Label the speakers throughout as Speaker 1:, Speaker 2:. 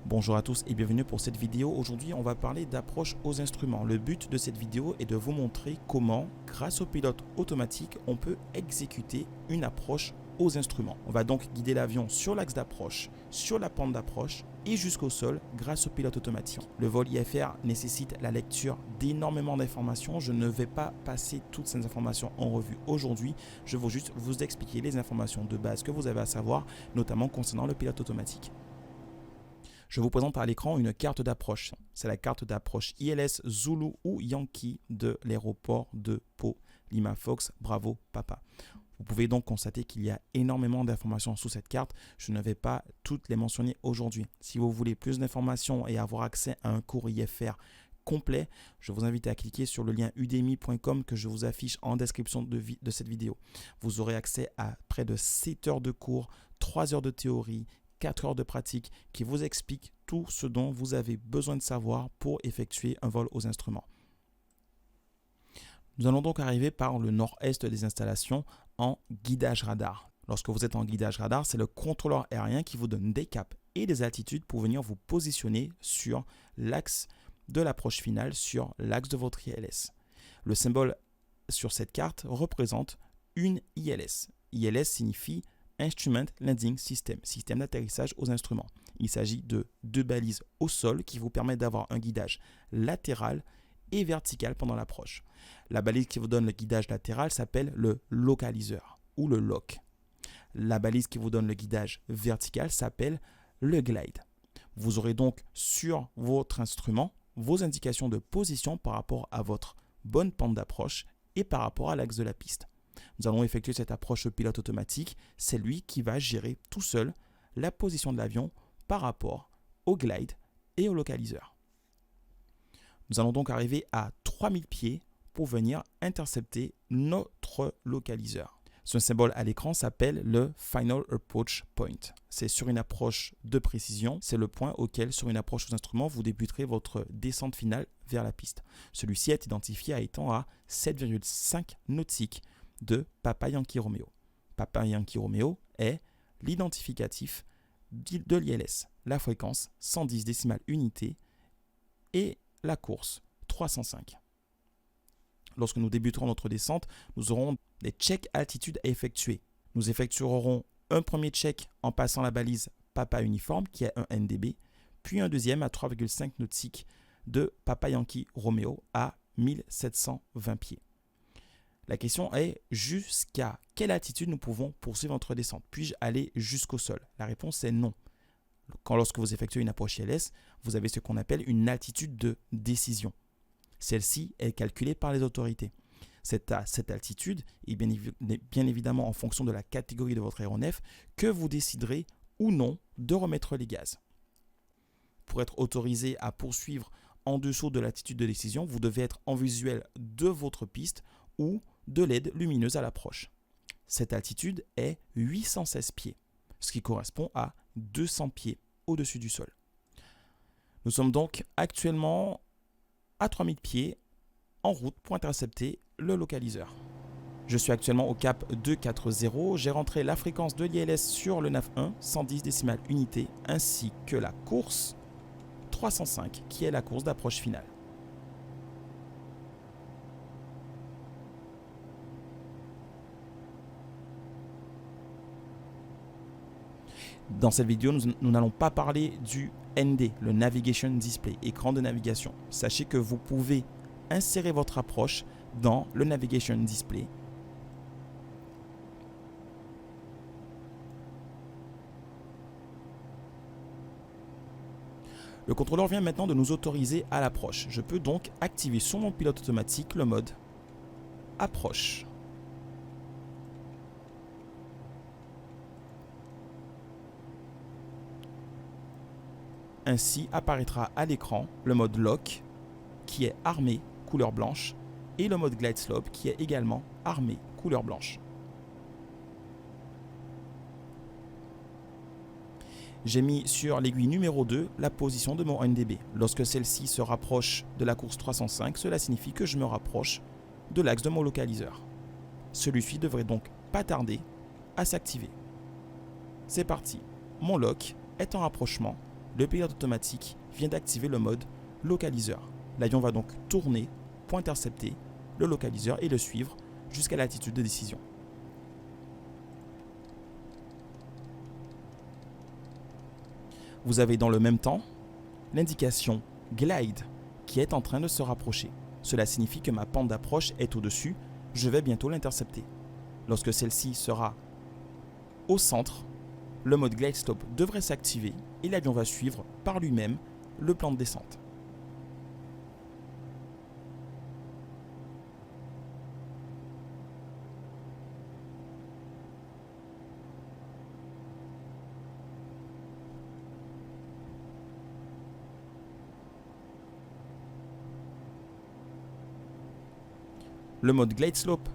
Speaker 1: Bonjour à tous et bienvenue pour cette vidéo. Aujourd'hui, on va parler d'approche aux instruments. Le but de cette vidéo est de vous montrer comment, grâce au pilote automatique, on peut exécuter une approche aux instruments. On va donc guider l'avion sur l'axe d'approche, sur la pente d'approche et jusqu'au sol grâce au pilote automatique. Le vol IFR nécessite la lecture d'énormément d'informations. Je ne vais pas passer toutes ces informations en revue aujourd'hui. Je vais juste vous expliquer les informations de base que vous avez à savoir, notamment concernant le pilote automatique. Je vous présente à l'écran une carte d'approche. C'est la carte d'approche ILS Zulu ou Yankee de l'aéroport de Pau, Lima Fox, Bravo, Papa. Vous pouvez donc constater qu'il y a énormément d'informations sous cette carte. Je ne vais pas toutes les mentionner aujourd'hui. Si vous voulez plus d'informations et avoir accès à un cours IFR complet, je vous invite à cliquer sur le lien udemy.com que je vous affiche en description de cette vidéo. Vous aurez accès à près de 7 heures de cours, 3 heures de théorie, 4 heures de pratique qui vous explique tout ce dont vous avez besoin de savoir pour effectuer un vol aux instruments. Nous allons donc arriver par le nord-est des installations en guidage radar. Lorsque vous êtes en guidage radar, c'est le contrôleur aérien qui vous donne des caps et des altitudes pour venir vous positionner sur l'axe de l'approche finale, sur l'axe de votre ILS. Le symbole sur cette carte représente une ILS. ILS signifie Instrument Landing System, système d'atterrissage aux instruments. Il s'agit de 2 balises au sol qui vous permettent d'avoir un guidage latéral et vertical pendant l'approche. La balise qui vous donne le guidage latéral s'appelle le localiseur ou le lock. La balise qui vous donne le guidage vertical s'appelle le glide. Vous aurez donc sur votre instrument vos indications de position par rapport à votre bonne pente d'approche et par rapport à l'axe de la piste. Nous allons effectuer cette approche au pilote automatique. C'est lui qui va gérer tout seul la position de l'avion par rapport au glide et au localiseur. Nous allons donc arriver à 3000 pieds pour venir intercepter notre localiseur. Ce symbole à l'écran s'appelle le Final Approach Point. C'est sur une approche de précision. C'est le point auquel, sur une approche aux instruments, vous débuterez votre descente finale vers la piste. Celui-ci est identifié à étant à 7,5 nautiques de Papa Yankee Romeo. Papa Yankee Romeo est l'identificatif de l'ILS, la fréquence 110 décimales unités et la course 305. Lorsque nous débuterons notre descente, nous aurons des checks altitude à effectuer. Nous effectuerons un premier check en passant la balise Papa uniforme qui est un NDB, puis un deuxième à 3,5 nautiques de Papa Yankee Romeo à 1720 pieds. La question est jusqu'à quelle altitude nous pouvons poursuivre notre descente? Puis-je aller jusqu'au sol? La réponse est non. Lorsque vous effectuez une approche ILS, vous avez ce qu'on appelle une altitude de décision. Celle-ci est calculée par les autorités. Cette altitude est bien évidemment en fonction de la catégorie de votre aéronef que vous déciderez ou non de remettre les gaz. Pour être autorisé à poursuivre en dessous de l'altitude de décision, vous devez être en visuel de votre piste ou de LED lumineuse à l'approche. Cette altitude est 816 pieds, ce qui correspond à 200 pieds au-dessus du sol. Nous sommes donc actuellement à 3000 pieds en route pour intercepter le localiseur. Je suis actuellement au cap 240. J'ai rentré la fréquence de l'ILS sur le NAV1, 110 décimales unités, ainsi que la course 305, qui est la course d'approche finale. Dans cette vidéo, nous n'allons pas parler du ND, le Navigation Display, écran de navigation. Sachez que vous pouvez insérer votre approche dans le Navigation Display. Le contrôleur vient maintenant de nous autoriser à l'approche. Je peux donc activer sur mon pilote automatique le mode approche. Ainsi apparaîtra à l'écran le mode lock qui est armé couleur blanche et le mode glide slope qui est également armé couleur blanche. J'ai mis sur l'aiguille numéro 2 la position de mon NDB. Lorsque celle-ci se rapproche de la course 305, cela signifie que je me rapproche de l'axe de mon localiseur. Celui-ci devrait donc pas tarder à s'activer. C'est parti, mon lock est en rapprochement le pilote automatique vient d'activer le mode localiseur. L'avion va donc tourner pour intercepter le localiseur et le suivre jusqu'à l'altitude de décision. Vous avez dans le même temps l'indication glide qui est en train de se rapprocher. Cela signifie que ma pente d'approche est au-dessus, je vais bientôt l'intercepter. Lorsque celle-ci sera au centre, le mode glide slope devrait s'activer et l'avion va suivre par lui-même le plan de descente. Le mode glide slope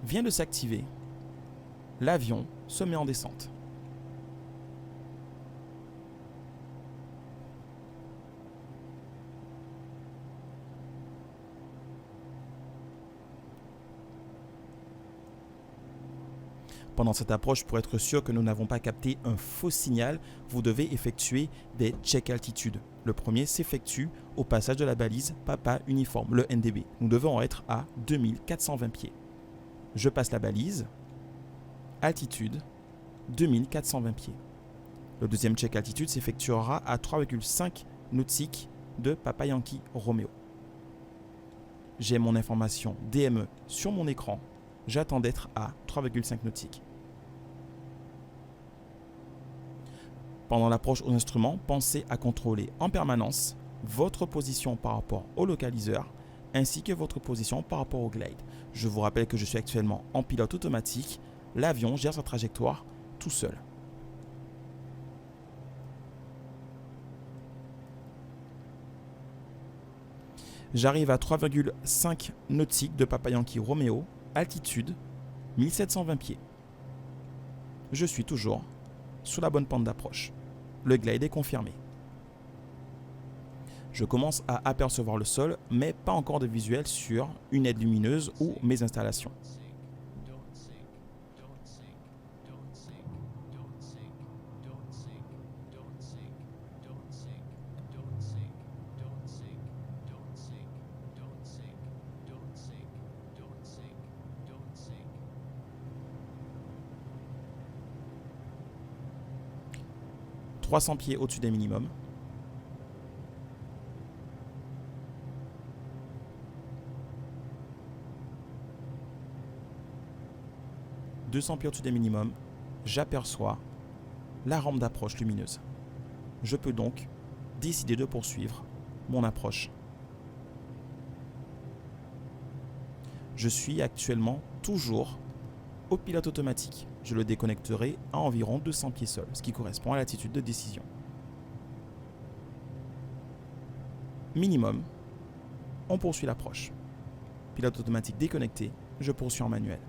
Speaker 1: vient de s'activer. L'avion se met en descente. Pendant cette approche, pour être sûr que nous n'avons pas capté un faux signal, vous devez effectuer des check altitude. Le premier s'effectue au passage de la balise Papa Uniforme, le NDB. Nous devons être à 2420 pieds. Je passe la balise, altitude, 2420 pieds. Le deuxième check altitude s'effectuera à 3,5 nautiques de Papa Yankee Romeo. J'ai mon information DME sur mon écran. J'attends d'être à 3,5 nautiques. Pendant l'approche aux instruments, pensez à contrôler en permanence votre position par rapport au localiseur ainsi que votre position par rapport au glide. Je vous rappelle que je suis actuellement en pilote automatique. L'avion gère sa trajectoire tout seul. J'arrive à 3,5 nautiques de Papa Yankee Romeo, altitude 1720 pieds. Je suis toujours sous la bonne pente d'approche. Le glide est confirmé. Je commence à apercevoir le sol, mais pas encore de visuel sur une aide lumineuse ou mes installations. « 300 pieds au-dessus des minimums. « 200 pieds au-dessus des minimums. J'aperçois la rampe d'approche lumineuse. Je peux donc décider de poursuivre mon approche. Je suis actuellement toujours au pilote automatique. Je le déconnecterai à environ 200 pieds sol, ce qui correspond à l'altitude de décision. Minimum, on poursuit l'approche. Pilote automatique déconnecté, je poursuis en manuel.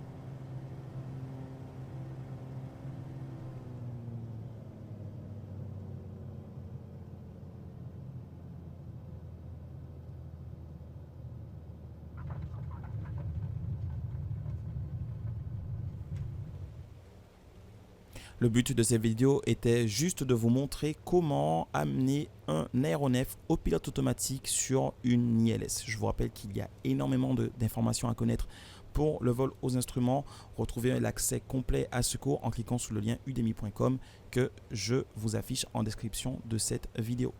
Speaker 1: Le but de cette vidéo était juste de vous montrer comment amener un aéronef au pilote automatique sur une ILS. Je vous rappelle qu'il y a énormément d'informations à connaître pour le vol aux instruments. Retrouvez l'accès complet à ce cours en cliquant sur le lien udemy.com que je vous affiche en description de cette vidéo.